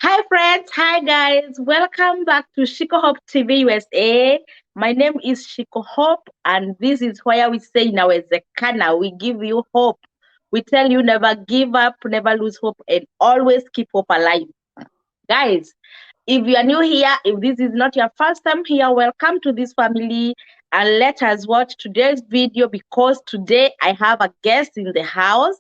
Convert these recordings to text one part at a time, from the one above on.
Hi friends, hi guys. Welcome back to Shiko Hope TV USA. My name is Shiko Hope and this is where we say in our Zekana, we give you hope. We tell you never give up, never lose hope and always keep hope alive. Guys, if you are new here, if this is not your first time here, welcome to this family and let us watch today's video because today I have a guest in the house.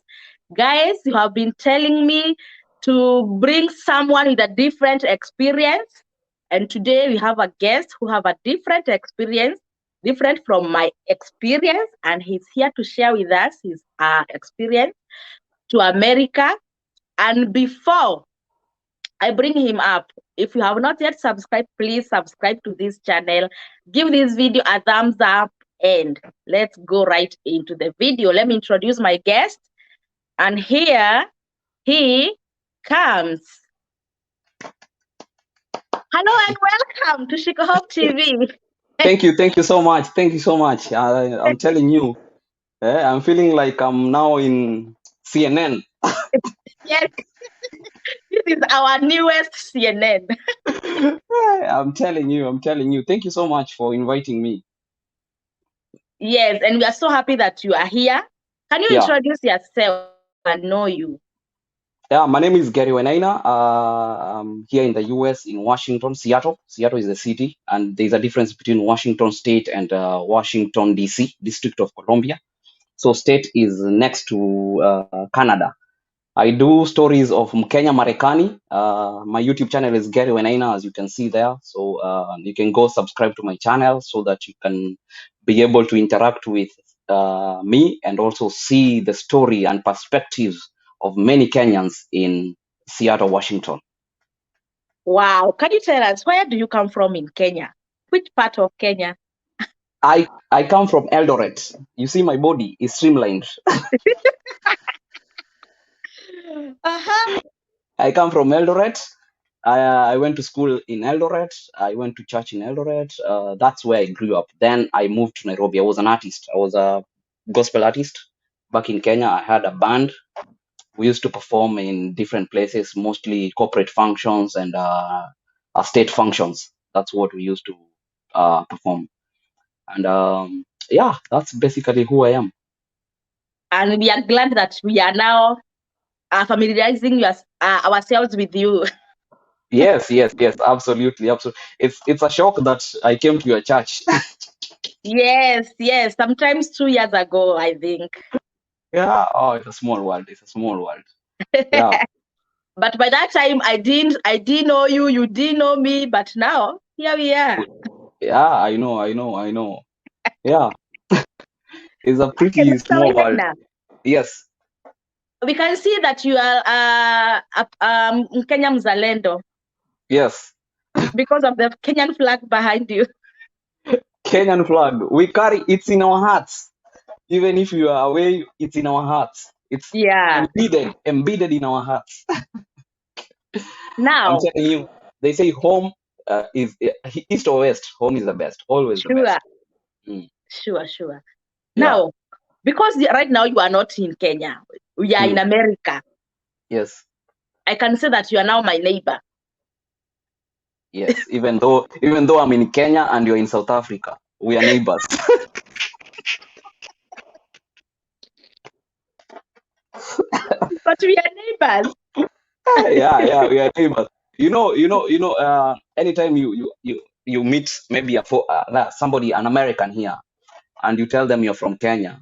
Guys, you have been telling me to bring someone with a different experience. And today we have a guest who have a different experience, different from my experience. And he's here to share with us his experience to America. And before I bring him up, if you have not yet subscribed, please subscribe to this channel. Give this video a thumbs up and let's go right into the video. Let me introduce my guest. And here he comes. Hello and welcome to Shiko Hope TV. Thank you so much. Thank you so much. I'm telling you, I'm feeling like I'm now in CNN. Yes, this is our newest CNN. I'm telling you. Thank you so much for inviting me. Yes, and we are so happy that you are here. Can you introduce yourself and know you? Yeah, my name is Gerriey Wainaina. I'm here in the US in Washington, Seattle. Seattle is the city, and there's a difference between Washington State and Washington DC, District of Columbia. So state is next to Canada. I do stories of Mkenya Marekani. My YouTube channel is Gerriey Wainaina, as you can see there. So you can go subscribe to my channel so that you can be able to interact with me and also see the story and perspectives of many Kenyans in Seattle, Washington. Wow. Can you tell us, where do you come from in Kenya? Which part of Kenya? I come from Eldoret. You see, my body is streamlined. Uh-huh. I come from Eldoret. I went to school in Eldoret. I went to church in Eldoret. That's where I grew up. Then I moved to Nairobi. I was an artist. I was a gospel artist back in Kenya. I had a band. We used to perform in different places, mostly corporate functions and state functions. That's what we used to perform. And yeah, that's basically who I am. And we are glad that we are now familiarizing ourselves with you. Yes, absolutely. It's a shock that I came to your church. Yes. Sometimes 2 years ago, I think. Yeah. Oh, it's a small world. Yeah. But by that time, I didn't know you. You didn't know me. But now, here we are. Yeah, I know. Yeah. It's a Okay, pretty Mr. small world. Wainaina, Yes. we can see that you are Kenya Mzalendo. Yes. Because of the Kenyan flag behind you. Kenyan flag. We carry it's in our hearts. Even if you are away, it's in our hearts. It's embedded in our hearts. Now, I'm telling you, they say home is east or west. Home is the best. Always the best. Sure. Yeah. Now, because right now you are not in Kenya, we are in America. Yes. I can say that you are now my neighbor. Yes, even though I'm in Kenya and you're in South Africa, we are neighbors. But we are neighbors. Yeah, we are neighbors. Anytime you meet maybe somebody, an American here, and you tell them you're from Kenya,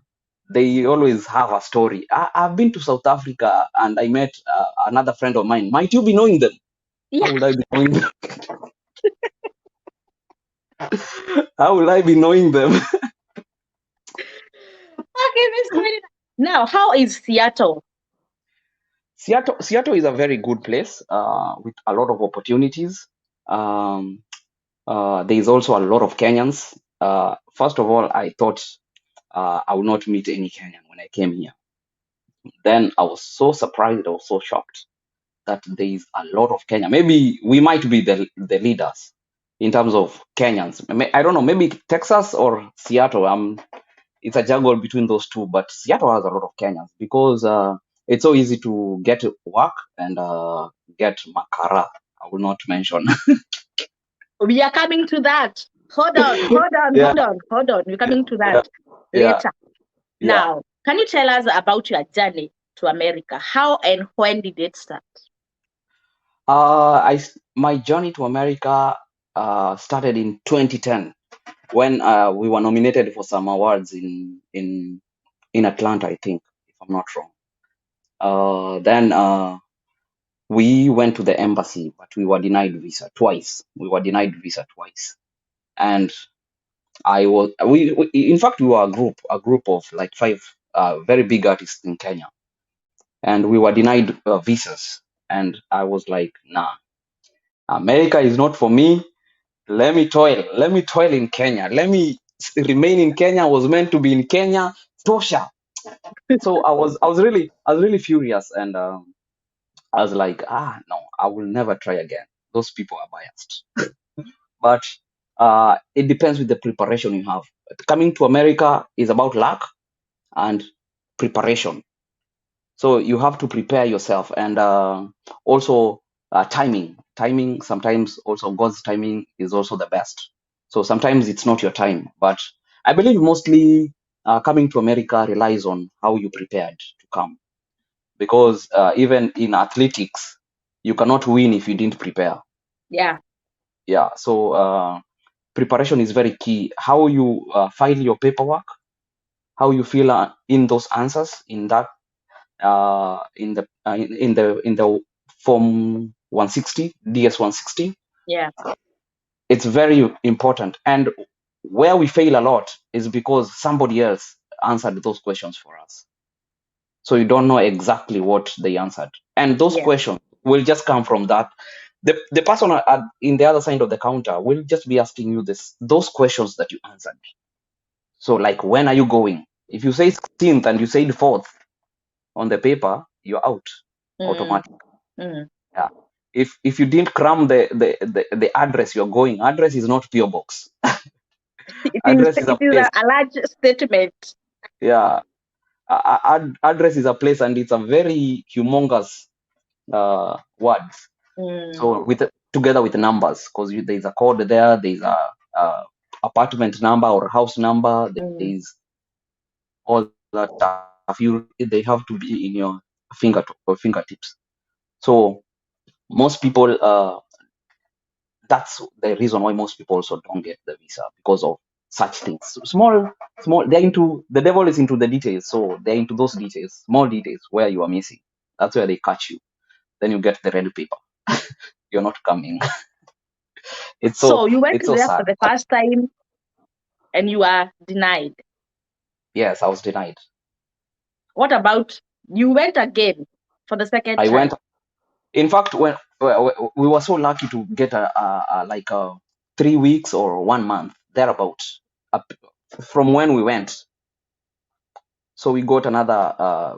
they always have a story. I've been to South Africa and I met another friend of mine. Might you be knowing them? Yeah. How would I be knowing them? How will I be knowing them? Okay, Miss Wainaina. Now, how is Seattle? Seattle is a very good place with a lot of opportunities. There is also a lot of Kenyans. First of all, I thought I would not meet any Kenyan when I came here. Then I was so surprised, I was so shocked that there is a lot of Kenya. Maybe we might be the leaders in terms of Kenyans. I don't know, maybe Texas or Seattle. It's a juggle between those two, but Seattle has a lot of Kenyans because it's so easy to get work and get makara, I will not mention. We are coming to that. Hold on, hold on, Yeah, hold on, hold on. We're coming to yeah, that yeah, later. yeah. Now, can you tell us about your journey to America? How and when did it start? My journey to America started in 2010 when we were nominated for some awards in Atlanta, I think, if I'm not wrong. Then we went to the embassy, but we were denied visa twice. We were denied visa twice, and we in fact we were a group of like five very big artists in Kenya, and we were denied visas. And I was like, nah, America is not for me. Let me toil. Let me toil in Kenya. Let me remain in Kenya. I was meant to be in Kenya. Tosha. So I was really furious, and I was like, no, I will never try again. Those people are biased. But it depends with the preparation you have. Coming to America is about luck and preparation. So you have to prepare yourself, and also timing. Timing, sometimes also God's timing is also the best. So sometimes it's not your time, but I believe mostly coming to America relies on how you prepared to come, because even in athletics, you cannot win if you didn't prepare. Yeah. Yeah. So preparation is very key. How you file your paperwork, how you fill in those answers in that in the form 160 DS 160. Yeah. It's very important, and where we fail a lot is because somebody else answered those questions for us, so you don't know exactly what they answered, and those Yeah. questions will just come from that. The person in the other side of the counter will just be asking you those questions that you answered. So like, when are you going? If you say 16th and you said 4th on the paper, you're out Mm, automatically. mm. Yeah. If you didn't cram the address you're going, address is not PO box. Address is a It is place. a large statement. Yeah. Address is a place, and it's a very humongous word. Mm, So together with numbers, because there's a code there, there's a apartment number or house number, mm. there's all that stuff. They have to be in your fingertips. So most people, that's the reason why most people also don't get the visa, because of such things. Small, they're into, the devil is into the details. So they're into those details, small details where you are missing. That's where they catch you. Then you get the red paper. You're not coming. it's so So you went it's so there sad. for the first time and you are denied. Yes, I was denied. What about you went again for the second I time? went. In fact, when we were so lucky to get like 3 weeks or 1 month thereabout up from when we went. So we got another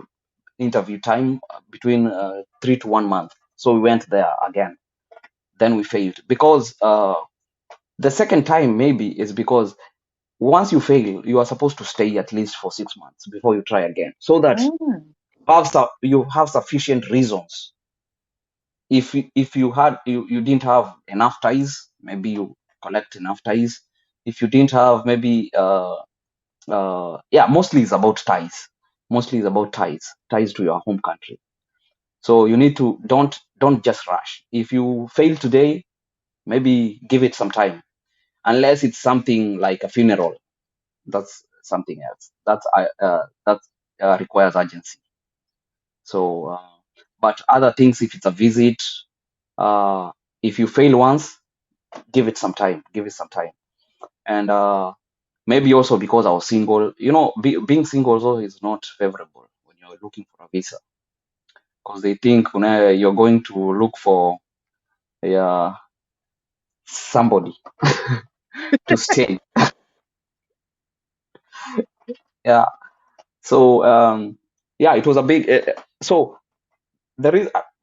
interview time between 3 to 1 month. So we went there again. Then we failed, because the second time maybe is because once you fail, you are supposed to stay at least for 6 months before you try again, so that Mm, you have sufficient reasons. If you didn't have enough ties, maybe you collect enough ties. If you didn't have, maybe yeah, mostly it's about ties. Mostly it's about ties to your home country. So you need to don't just rush. If you fail today, maybe give it some time, unless it's something like a funeral. That's something else. That requires urgency. So, but other things, if it's a visit, uh, if you fail once, give it some time. Give it some time, and maybe also because I was single. Being single also is not favorable when you're looking for a visa, because they think you're going to look for somebody to stay. Yeah. So yeah, it was a big. So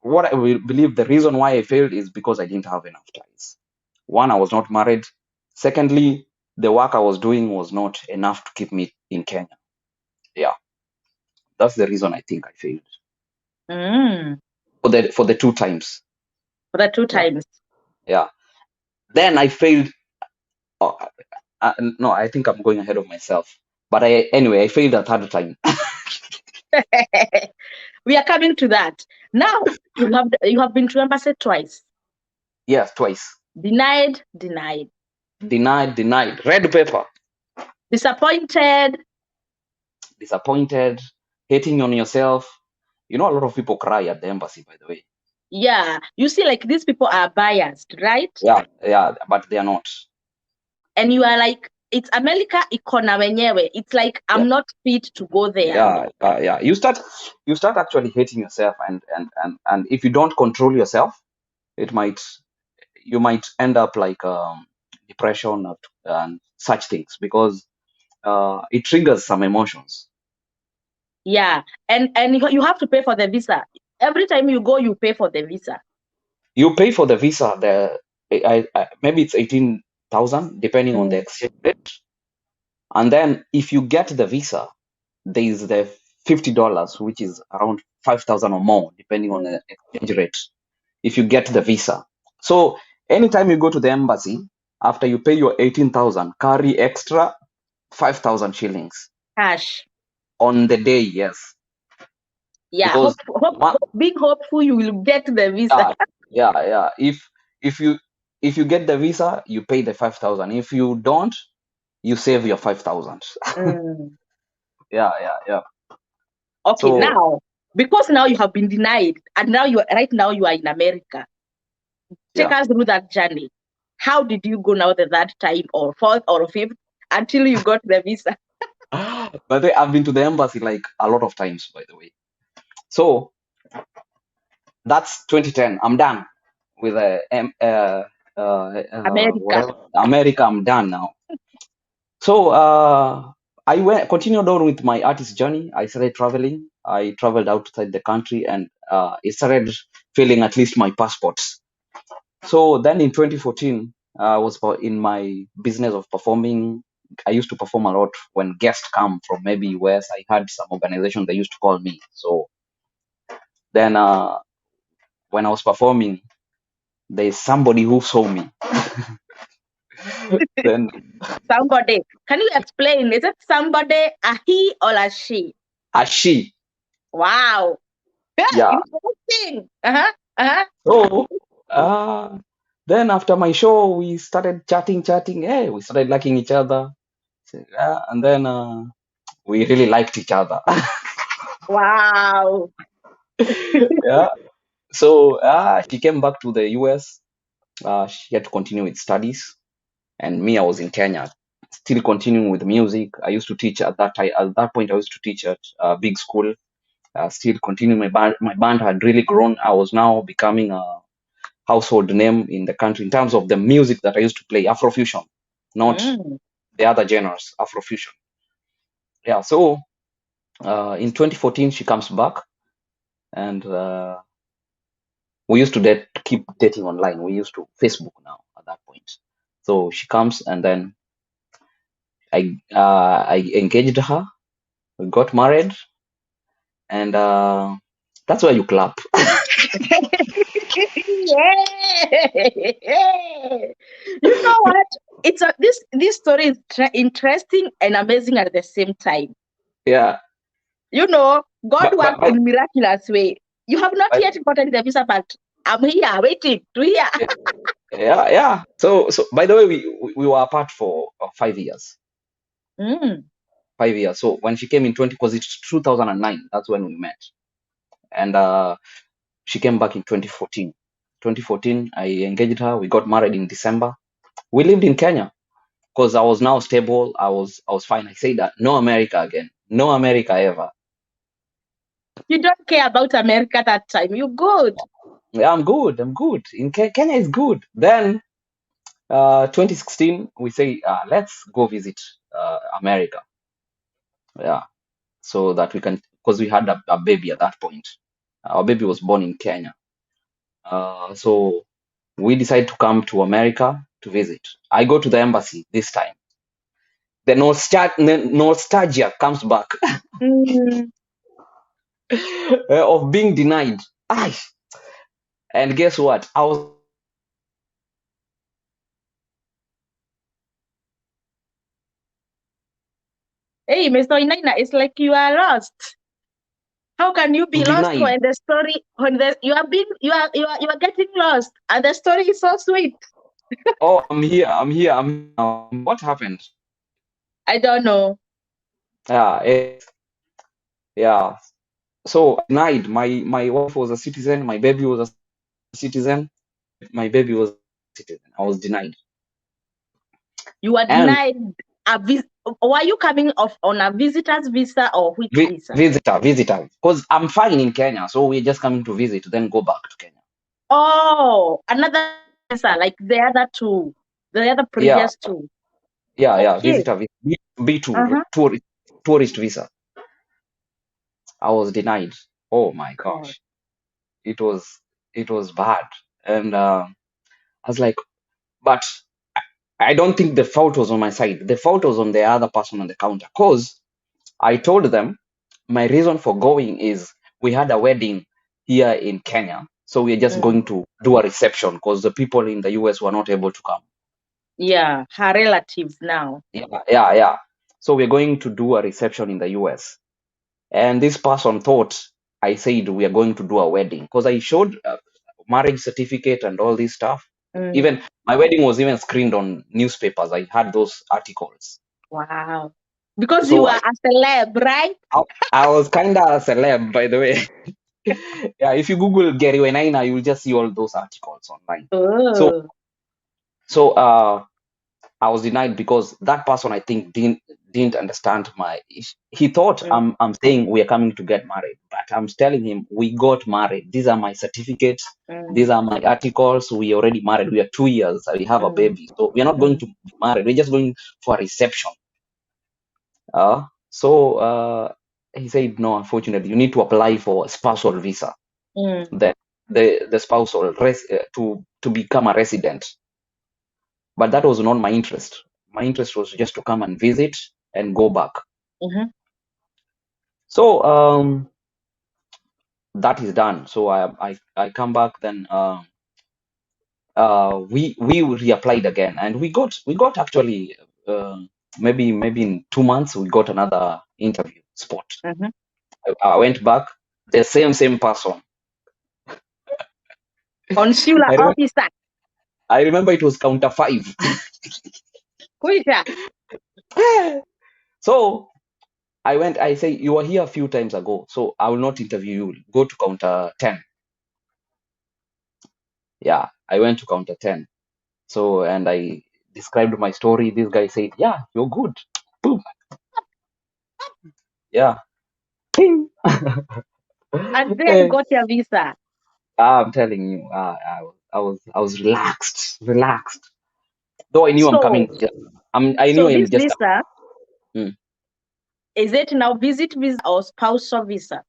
what I will believe the reason why I failed is because I didn't have enough ties. One, I was not married. Secondly, the work I was doing was not enough to keep me in Kenya. Yeah, that's the reason I think I failed mm. for the 2 times. For the two Yeah, times. yeah. Then I failed. Uh, no, I think I'm going ahead of myself. But anyway, I failed a third time. We are coming to that. Now you have been to embassy twice. Yes, twice. Denied, denied. Denied. Red paper. Disappointed. Disappointed. Hating on yourself. You know, a lot of people cry at the embassy, by the way. Yeah. You see, like these people are biased, right? Yeah, but they are not. And you are like, it's America ikona wenyewe. It's like Yeah, I'm not fit to go there. yeah. You start actually hating yourself, and if you don't control yourself, you might end up like depression and such things, because it triggers some emotions. Yeah. And you have to pay for the visa. Every time you go, you pay for the visa. You pay for the visa. Maybe it's 18,000 depending on the Mm. exchange rate, and then if you get the visa, there is the $50, which is around 5,000 or more, depending on Mm. the exchange rate. If you get the visa, so anytime you go to the embassy, after you pay your 18,000, carry extra 5,000 shillings Cash. on the day. Yes, Yeah. because one, Being hopeful you will get the visa. yeah. If you if you get the visa, you pay the 5,000. If you don't, you save your 5,000. Mm. Yeah. Okay, So now because now you have been denied, and now you are in America. Take yeah, us through that journey. How did you go now the third time or fourth or fifth until you got the visa? but I've been to the embassy like a lot of times, by the way. So that's 2010. I'm done with America. whatever America. I'm done now. So I continued on with my artist journey. I started traveling. I traveled outside the country, and it started filling at least my passports. So then in 2014, I was in my business of performing. I used to perform a lot when guests come from maybe US. I had some organization that used to call me. So then when I was performing, there's somebody who saw me. Then Somebody. Can you explain? Is it somebody, a he or a she? a she. Wow. Yeah, Yeah. interesting. Uh-huh. So then after my show, we started chatting. Hey, we started liking each other. So, and then we really liked each other. Wow. Yeah. So she came back to the US. She had to continue with studies, and me, I was in Kenya, still continuing with music. I used to teach at that time. At that point, I used to teach at a big school. Still continuing my band. My band had really grown. I was now becoming a household name in the country in terms of the music that I used to play, Afrofusion, not Mm. the other genres, Afrofusion. Yeah. So in 2014, she comes back, and we used to keep dating online. We used to Facebook now at that point. So she comes, and then I engaged her. We got married, and that's where you clap. Yeah. You know what? This story is interesting and amazing at the same time. Yeah, You know, God but works in miraculous way. You have not but yet gotten the visa, but I'm here waiting to hear. yeah. So by the way, we were apart for 5 years. Mm. 5 years. So when she came in 20, because it's 2009, that's when we met, and she came back in 2014. 2014, I engaged her. We got married in December. We lived in Kenya because I was now stable. I was fine. I said that no America again, no America ever. You don't care about America that time. You good. Yeah, I'm good. I'm good. Kenya is good. Then 2016, we say let's go visit America. Yeah, so that we can, because we had a baby at that point. Our baby was born in Kenya. So we decided to come to America to visit. I go to the embassy this time. The nostalgia comes back Mm. of being denied. Ay, And guess what? I was Hey, Mr. Wainaina, it's like you are lost. How can you be lost denied. when the story when the you are being you are getting lost and the story is so sweet? Oh, I'm here. I'm here. I'm here now. What happened? I don't know. Yeah, yeah. So I denied. My wife was a citizen. My baby was a citizen. My baby was a citizen. I was denied. You are And denied a visa. Were you coming off on a visitor's visa or which visa? visitor. Because I'm fine in Kenya, so we're just coming to visit, then go back to Kenya. Oh, another visa like the other Yeah, previous two. yeah. Okay. Visitor visa. B2, Uh-huh. tourist visa. I was denied. Oh my God. gosh, it was it was bad. And I was like, but I don't think the fault was on my side. The fault was on the other person on the counter. Cause I told them my reason for going is we had a wedding here in Kenya, so we're just Mm. going to do a reception because the people in the US were not able to come. Yeah, her relatives now. Yeah. So we're going to do a reception in the US. And this person thought I said we are going to do a wedding because I showed a marriage certificate and all this stuff. Mm. Even my wedding was even screened on newspapers. I had those articles. Wow. Because you So are a celeb, right? I, I was kind of a celeb, by the way. Yeah, if you Google Gerriey Wainaina, you'll just see all those articles online. So, Oh. so I was denied because that person I think didn't understand my. He thought Mm. I'm saying we are coming to get married, but I'm telling him we got married. These are my certificates. Mm. These are my articles. We already married. We are 2 years. We have a Mm. baby, so we are not going Mm. to be married. We're just going for a reception. So he said no. Unfortunately, you need to apply for a spousal visa. Mm. The the spousal to become a resident. But that was not my interest. My interest was just to come and visit and go back. Mm-hmm. So that is done. So I come back. Then we reapplied again, and we got actually maybe in 2 months we got another interview spot. Mm-hmm. I went back. The same person. Consular I remember. officer. I remember it was counter 5. Kuisha. So I went. I say you were here a few times ago, so I will not interview you. Go to counter 10. Yeah, I went to counter 10. So, and I described my story. This guy said, yeah, you're good. Boom. Yeah. Ping. And there you Eh, got your visa. I'm telling you, I was relaxed. Though I knew I'm coming. So I knew so I'm this just visa, mm, is it now visit visa or spousal visa?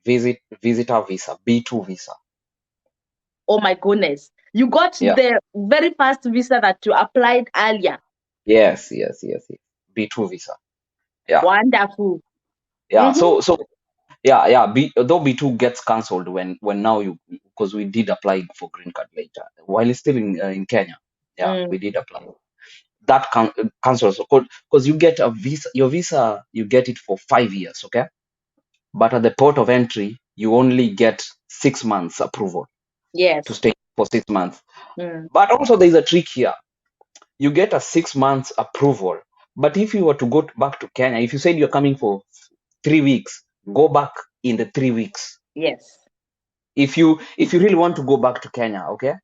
visitor visa, B2 visa. Oh my goodness. You got Yeah. the very first visa that you applied earlier. Yes. B2 visa. Yeah. Wonderful. Yeah. Mm-hmm. So yeah. Though B2 gets cancelled when now you, because we did apply for green card later while it's still in Kenya. Yeah, Mm. we did apply. That cancels because you get a visa. Your visa, you get it for 5 years, okay? But at the port of entry, you only get 6 months approval to Yes. stay for 6 months. Mm. But also there's a trick here. You get a 6 months approval, but if you were to go back to Kenya, if you said you're coming for 3 weeks, go back in the 3 weeks. Yes. If you really want to go back to Kenya, okay,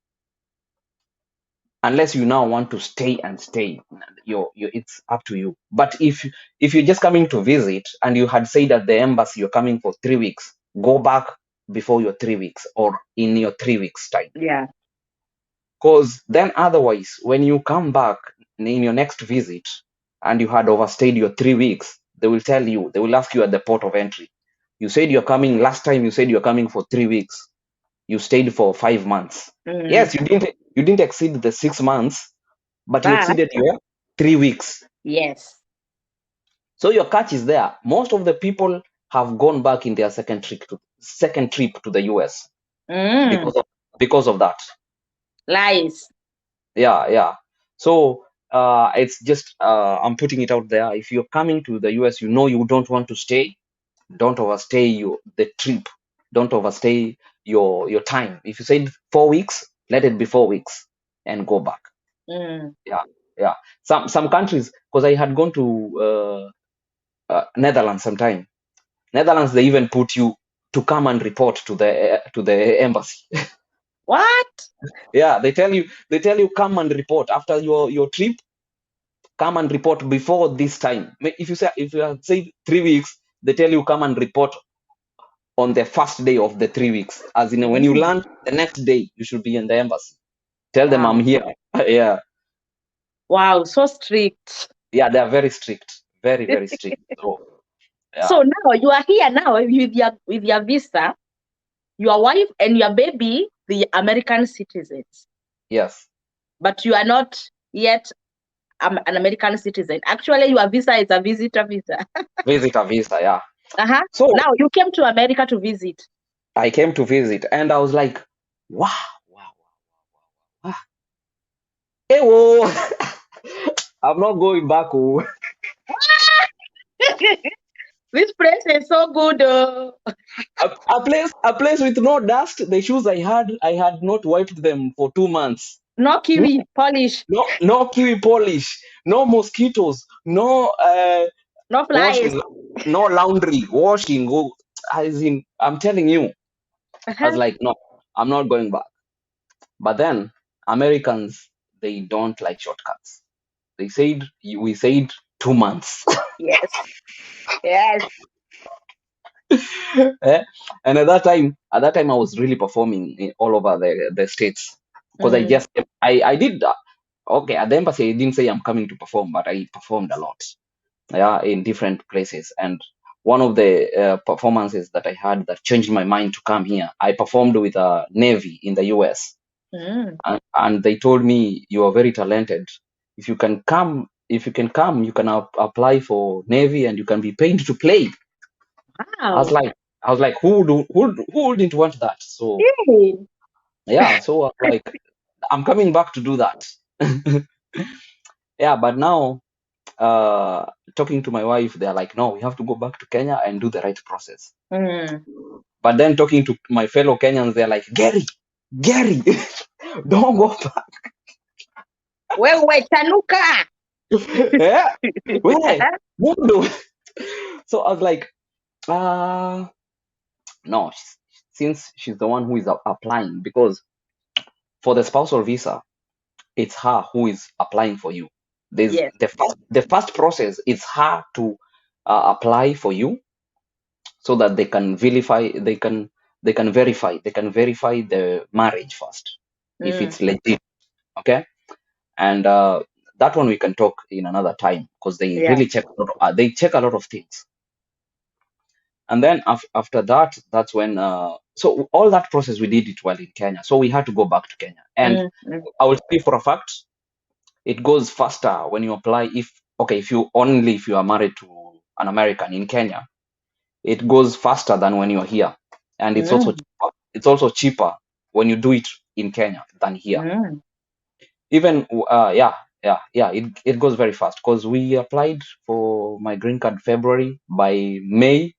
unless you now want to stay, it's up to you. But if you're just coming to visit and you had said at the embassy you're coming for 3 weeks, go back before your 3 weeks or in your 3 weeks time. Yeah. Because then otherwise when you come back in your next visit and you had overstayed your 3 weeks, they will ask you at the port of entry, you said you're coming last time, you said you're coming for 3 weeks, you stayed for 5 months. Mm. Yes, you didn't exceed the 6 months, but you But exceeded your 3 weeks. yes. So your catch is there. Most of the people have gone back in their second trip to the US Mm. because of because of that. Lies. Yeah. So it's just I'm putting it out there. If you're coming to the US, you don't want to stay. Don't overstay the trip. Don't overstay your time. If you said 4 weeks, let it be 4 weeks and go back. Mm. Yeah. Some countries, because I had gone to Netherlands sometime. Netherlands, they even put you to come and report to the embassy. What? Yeah, they tell you come and report after your trip. Come and report before this time. If you say 3 weeks, they tell you come and report on the first day of the 3 weeks. As in, when you Mm. land the next day, you should be in the embassy. Tell them I'm Wow. here. Yeah, Wow, so strict. yeah, they are very strict, very very strict. So yeah, So now you are here now with your visa, your wife and your baby, the American citizens, yes, but you are not yet an American citizen. Actually, your visa is a visitor visa. visitor visa. Yeah. Uh-huh. So Now you came to America to visit. I came to visit, and I was like, wow, wow, wow. Hey, whoa. I'm not going back. Oh. This place is so good. A place with no dust. The shoes I had not wiped them for 2 months. No No, kiwi polish, no kiwi polish, no mosquitoes, no no flies. washing, no laundry, washing. Oh, as in, I'm telling you, I was Uh-huh. like, no, I'm not going back. But then Americans, they don't like shortcuts. We said 2 months. Yes, yes. Eh? And at that time I was really performing all over the states, because I Mm, just I did okay at the embassy. I didn't say I'm coming to perform, but I performed a lot, yeah, in different places. And one of the performances that I had that changed my mind to come here, I performed with a Navy in the US. mm. And they told me, you are very talented. If you can come, you can apply for Navy and you can be paid to play. I was Wow. like, I was like, who wouldn't want that? So Hey. yeah, so I was like, I'm coming back to do that. Yeah, but now uh talking to my wife, they're like, no, we have to go back to Kenya and do the right process. Mm. But then talking to my fellow Kenyans, they're like, Gerriey, don't go back. Wewe tanuka. Yeah, where? Mundo. So I was like, uh no, since she's the one who is applying, because for the spousal visa, it's her who is applying for you. There's Yes. the first process is her to apply for you, so that they can verify the marriage first, if Mm. it's legit. Okay. And that one we can talk in another time, because they Yeah. really check a lot of things. And then after that, that's when so all that process we did it while in Kenya, so we had to go back to Kenya. And Mm. Mm. I will say for a fact, it goes faster when you apply. If you are married to an American in Kenya, it goes faster than when you're here. And Mm. it's also cheaper when you do it in Kenya than here. Mm. Even yeah, it goes very fast, because we applied for my green card February. By May,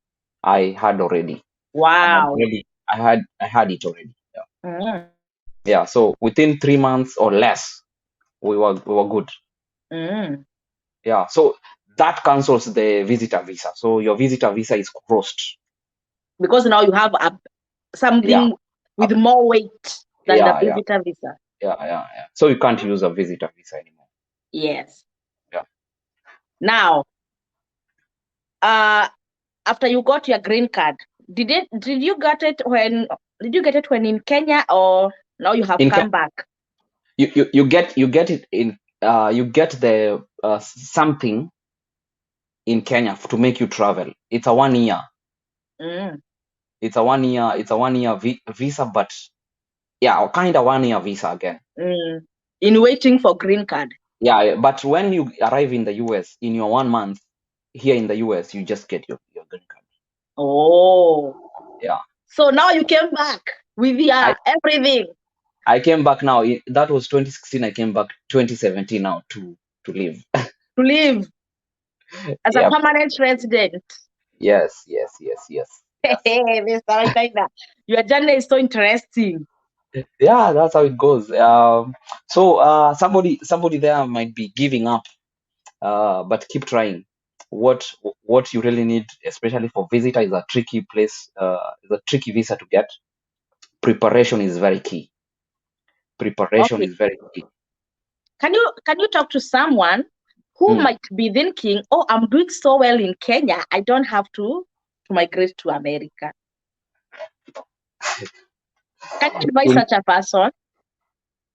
I had already I had Wow. already I had it already. Yeah. Mm. Yeah, so within 3 months or less, we were good. Mm. Yeah, so that cancels the visitor visa. So your visitor visa is crossed. Because now you have Yeah, something uh, with more weight than the yeah, yeah, visitor visa. yeah. So you can't use a visitor visa anymore. Yes. Yeah. Now, uh, after you got your green card, did you get it when in Kenya, or now you have In come back? you get it in you get the something in Kenya to make you travel. It's a 1 year. Mm. It's a 1 year visa, but yeah, kind of 1 year visa again. Mm. In waiting for green card. Yeah, but when you arrive in the US in your 1 month here in the US, you just get your green card. Oh. Yeah. So now you came back with I your everything. I came back now. That was 2016. I came back 2017 now to live. To live as a Yep. permanent resident. Yes. Yes. Yes. Yes. Yes. Hey, Mr. Wainaina, your journey is so interesting. Yeah, that's how it goes. So somebody there might be giving up, but keep trying. What you really need, especially for visitor, is a tricky place. Is a tricky visa to get. Preparation is very key. Preparation Okay. is very key. Can you talk to someone who Mm. might be thinking, oh, I'm doing so well in Kenya, I don't have to migrate to America. Can you advise In such a person?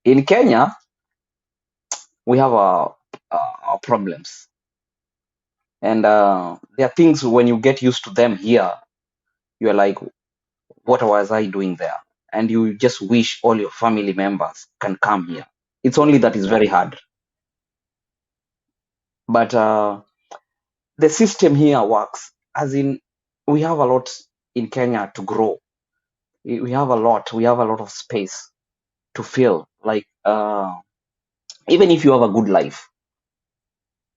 in Kenya, we have our problems, and there are things when you get used to them here, you're like, what was I doing there? And you just wish all your family members can come here. It's only that it's very hard, but the system here works. As in, we have a lot in Kenya to grow. We have a lot. We have a lot of space to fill. Like even if you have a good life,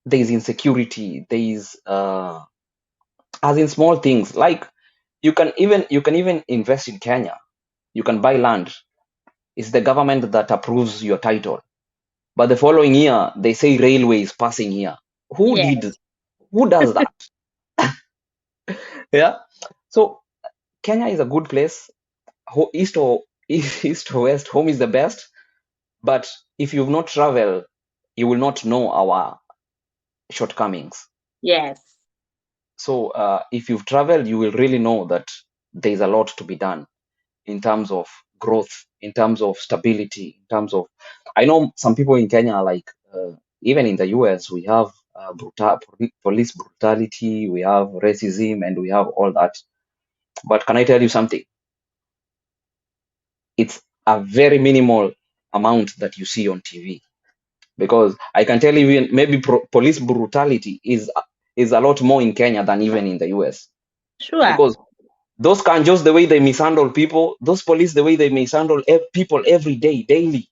there is insecurity. There is as in small things like you can even invest in Kenya. You can buy land. It's the government that approves your title. But the following year, they say railway is passing here. Who did? Yes, Who does that? Yeah. So Kenya is a good place. East or east or west, home is the best. But if you've not traveled, you will not know our shortcomings. yes. So if you've traveled, you will really know that there is a lot to be done in terms of growth, in terms of stability, in terms of. I know some people in Kenya are like, even in the US, we have police brutality, we have racism, and we have all that. But can I tell you something? It's a very minimal amount that you see on TV. Because I can tell you, maybe police brutality is a lot more in Kenya than even in the US. Sure. Because those can just the way they mishandle people, those police the way they mishandle people every day, daily.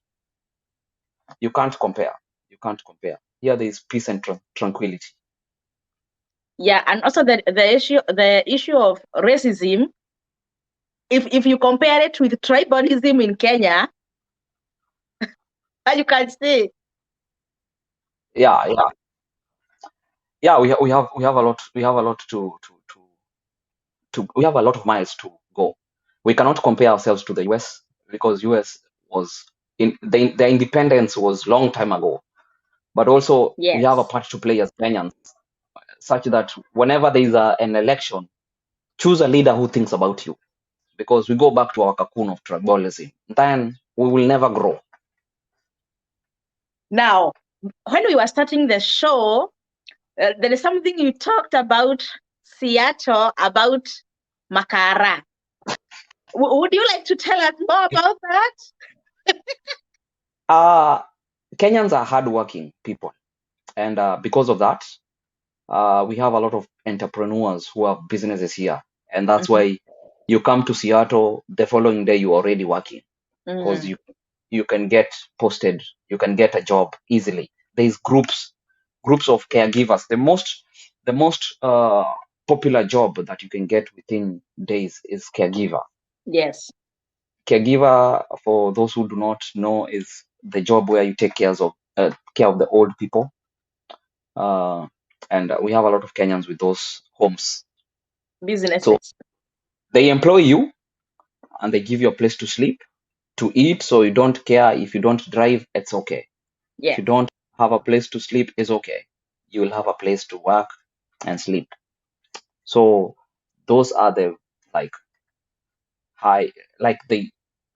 You can't compare. You can't compare. Here there is peace and tranquility. Yeah, and also the issue of racism, if you compare it with tribalism in Kenya, you can see. Yeah, yeah, yeah. We have a lot. We have a lot we have a lot of miles to go. We cannot compare ourselves to the US because US was in the independence was long time ago. But also we have a Yes. part to play as Kenyans, such that whenever there is an election, choose a leader who thinks about you. Because we go back to our cocoon of tribalism, then we will never grow. Now, when we were starting the show, there is something you talked about Seattle, about Makara. Would you like to tell us more about that? Uh, Kenyans are hardworking people. And because of that, we have a lot of entrepreneurs who have businesses here. And that's Mhm. why you come to Seattle, the following day you're already working because Mm. you can get posted, you can get a job easily. There's groups of caregivers. The most popular job that you can get within days is caregiver. Yes. Caregiver, for those who do not know, is the job where you take care of the old people. Uh, and we have a lot of Kenyans with those homes. So Businesses. they employ you and they give you a place to sleep, to eat. So you don't care if you don't drive, it's okay. If Yes. you don't have a place to sleep, it's okay. You will have a place to work and sleep. So those are the like high, like they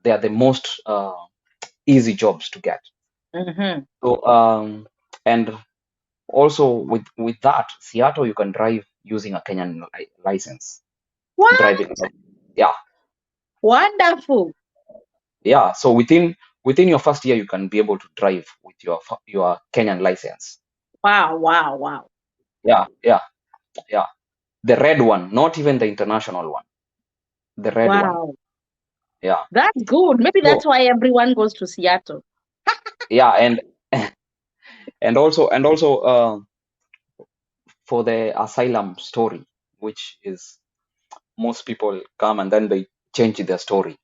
are the most easy jobs to get. Mm-hmm. So and also with that, Seattle you can drive using a Kenyan license. What? Driving, yeah, Wonderful. yeah. So within your first year, you can be able to drive with your Kenyan license. Wow, wow, wow. Yeah, yeah, yeah. The red one, not even the international one. The red one. Wow. Yeah. That's good. Maybe So that's why everyone goes to Seattle. yeah, and also for the asylum story, which is most people come and then they change their story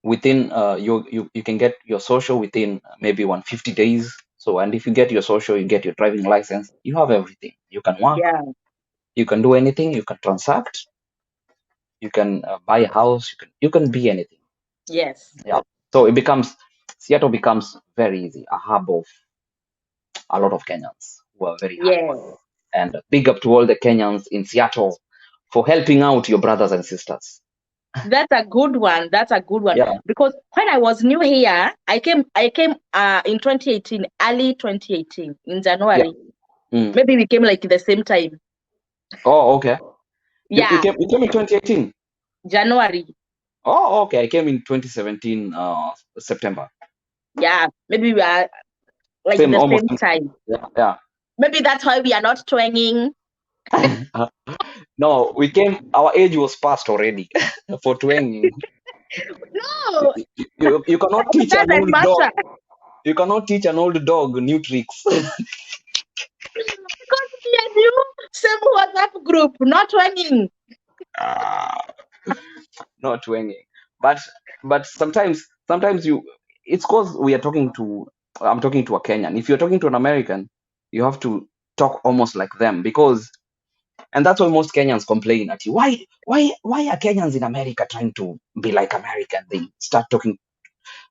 within you can get your social within maybe 150 days. So, and if you get your social, you get your driving license, you have everything. You can work, Yeah. you can do anything, you can transact, you can buy a house, you can be anything. Yes. Yeah. So it becomes Seattle becomes very easy, a hub of a lot of Kenyans who are very Yeah. hardworking. And big up to all the Kenyans in Seattle for helping out your brothers and sisters. That's a good one. That's a good one. Yeah. Because when I was new here, I came in 2018, early 2018, in Yeah. January. Mm. Maybe we came like the same time. Oh, okay. You Yeah, came in 2018. January. Oh, okay. I came in 2017, September. Yeah, maybe we are like Same, the almost. same time. Yeah, Maybe that's why we are not twanging. yeah. No, we came. Our age was past already for twanging. No, You cannot it teach an doesn't old dog. matter. You cannot teach an old dog new tricks. Because me and you, same WhatsApp group, not twanging. Ah, not twanging. But sometimes you. It's cause we are talking to. I'm talking to a Kenyan. If you're talking to an American, you have to talk almost like them because. And that's why most Kenyans complain at you. Why are Kenyans in America trying to be like American? They start talking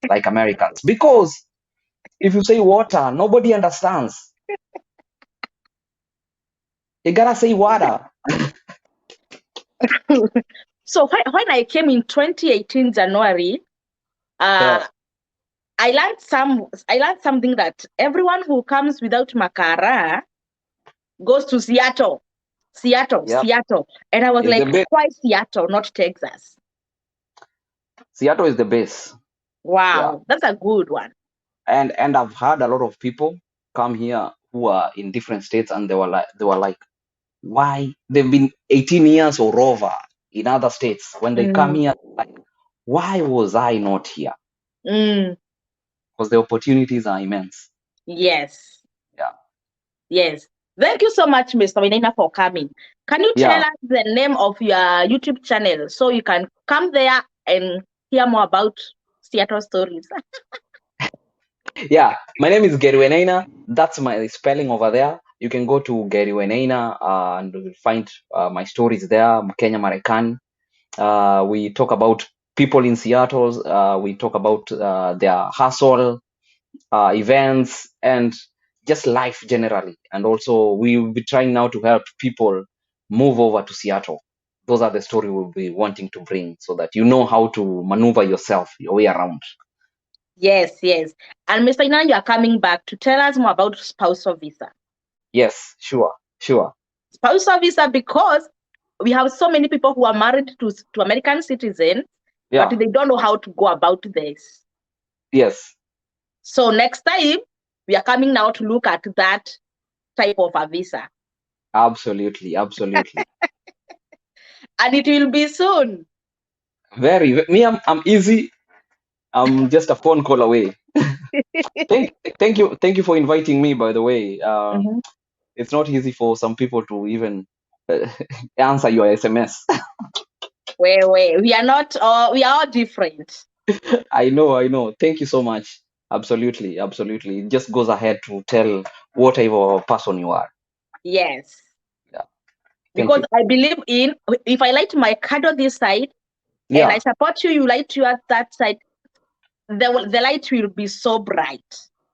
like Americans. Because if you say water, nobody understands. You gotta say water. So when I came in 2018 January, Yeah, uh, I learned something that everyone who comes without makara goes to Seattle. Seattle, yeah. Seattle. And I was It's the like, best. why Seattle, not Texas? Seattle is the base. Yeah. Wow, that's a good one. And I've had a lot of people come here who are in different states and they were like, why they've been 18 years or over in other states. When they come Mm, here, like, why was I not here? mm, Because the opportunities are immense. yes, Yeah. yes. Thank you so much, Mr. Wainaina, for coming. Can you tell Yeah. us the name of your YouTube channel so you can come there and hear more about Seattle stories? Yeah, my name is Wainaina. That's my spelling over there. You can go to Wainaina and you'll find my stories there. Kenya Marekani. We talk about people in Seattle. We talk about their hustle, events, and just life generally. And also, we will be trying now to help people move over to Seattle. Those are the stories we'll be wanting to bring so that you know how to maneuver yourself, your way around. Yes, yes. And Mr. Wainaina, you are coming back to tell us more about spousal visa. Yes, sure, sure. Spousal visa, because we have so many people who are married to American citizens, but Yeah, they don't know how to go about this. yes. So next time, we are coming now to look at that type of a visa. Absolutely, absolutely. And it will be soon. Me, I'm easy. I'm just a phone call away. Thank you for inviting me. By the way, Mhm. it's not easy for some people to even uh, answer your SMS. We are not, we are all different. I know. Thank you so much. Absolutely, absolutely. It just goes ahead to tell what type of person you are. Yes. Yeah, thank Because you. I believe in, if I light my card on this side and I Yeah, support you, you light yours that side, the light will be so bright.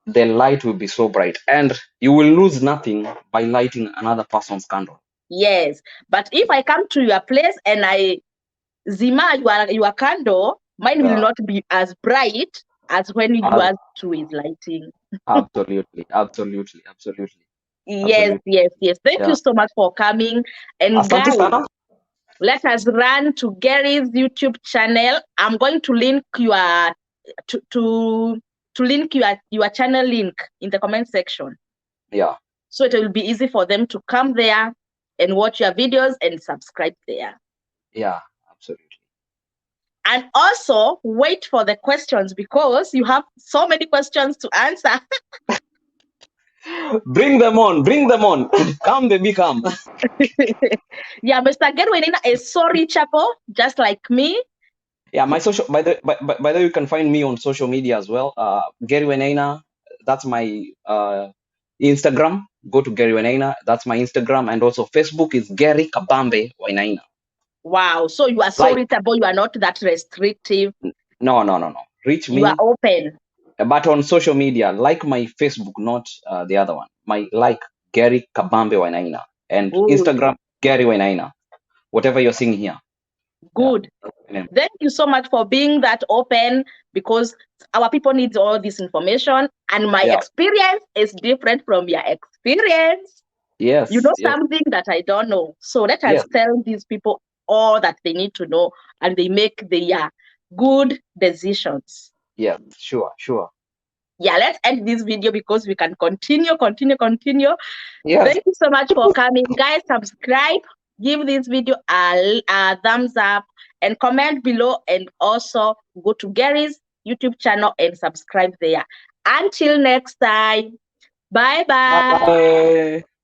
the light will be so bright, and you will lose nothing by lighting another person's candle. Yes. But if I come to your place and I zima your candle, mine will Yeah, not be as bright as when ab- yours too is lighting. absolutely, absolutely, absolutely, Yes, absolutely. yes, yes. Thank you Yeah. so much for coming. And Asante guys, sana. let us run to Gerriey's YouTube channel. I'm going to link your to to to link your channel link in the comment section. Yeah, So it will be easy for them to come there and watch your videos and subscribe there. yeah, absolutely. And also wait for the questions because you have so many questions to answer. Bring them on, bring them on. Come, baby, come. Yeah, Mr. Gerriey is so reachable, just like me. Yeah, my social by the way, you can find me on social media as well. Gerriey Wainaina, that's my Instagram. Go to Gerriey Wainaina, that's my Instagram, and also Facebook is Gerriey Kabambe Wainaina. Wow. So you are so Like, reachable. You are not that restrictive. no. Reach You are me, open. but on social media, like my Facebook, not the other one. My like Gerriey Kabambe Wainaina, and Good. Instagram Gerriey Wainaina. Whatever you're seeing here. Yeah. Good. Thank you so much for being that open because our people need all this information and my Yeah. experience is different from your experience. You Yes. know Yes. something that I don't know. So let us Yes. tell these people all that they need to know and they make their good decisions. Yes. Sure. Yeah, let's end this video because we can continue. Yes. Thank you so much for coming. Guys, subscribe, give this video a thumbs up, and comment below. And also go to Gerriey's YouTube channel and subscribe there. Until next time, bye bye. Bye.